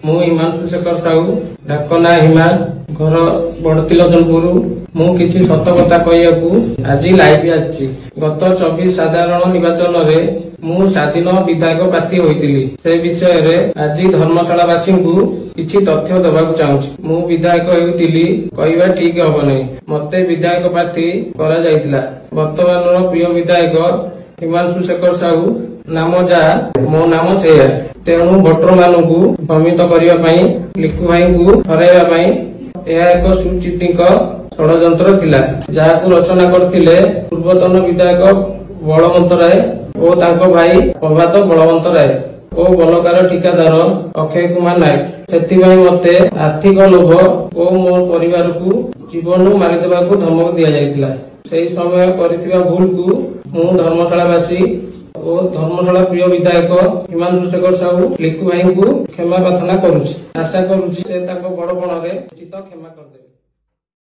मु हिमांशु शेखर साहू डाकना हिमा घर बड़तिलोचनपुर मु किछि सत कथा कहियाकू आज लाइव आछि। गत 24 साधारण निर्वाचन रे मु स्वाधीन विधायक प्रार्थी होइतिली। से विषय रे आज धर्मशालावासी को किछि तथ्य देबाकू चाहूछि। मु विधायक हेउतिली कहवा ठीक हबो नै। मते विधायक प्रार्थी करा जायतिला। वर्तमान प्रिय विधायक हिमांशु शेखर साहू नाम जा मो नाम से तेणु भोटर मानू भ्रमित करने लिखु भाई को हरैवा एक सुचिंतित षड़यंत्र थिला जहां रचना करथिले पूर्वतन विधायक बलवंत राय और तांको भाई प्रभात बलवंत राय और बलकार ठिकादार अक्षय कुमार नायक। सेथिबाई मते आर्थिक लोभ और मो परिवार को जीवन मारिदेवा को धमक दिया जायतिला। सेही समय करथिबा भूल को मु धर्मशालावासी और धर्मशाला प्रिय विधायक हिमांशु शेखर साहू लिखु भाई को क्षमा प्रार्थना करुछि। आशा करुछि से ताको बड़पण रे उचित क्षमा करदेबे।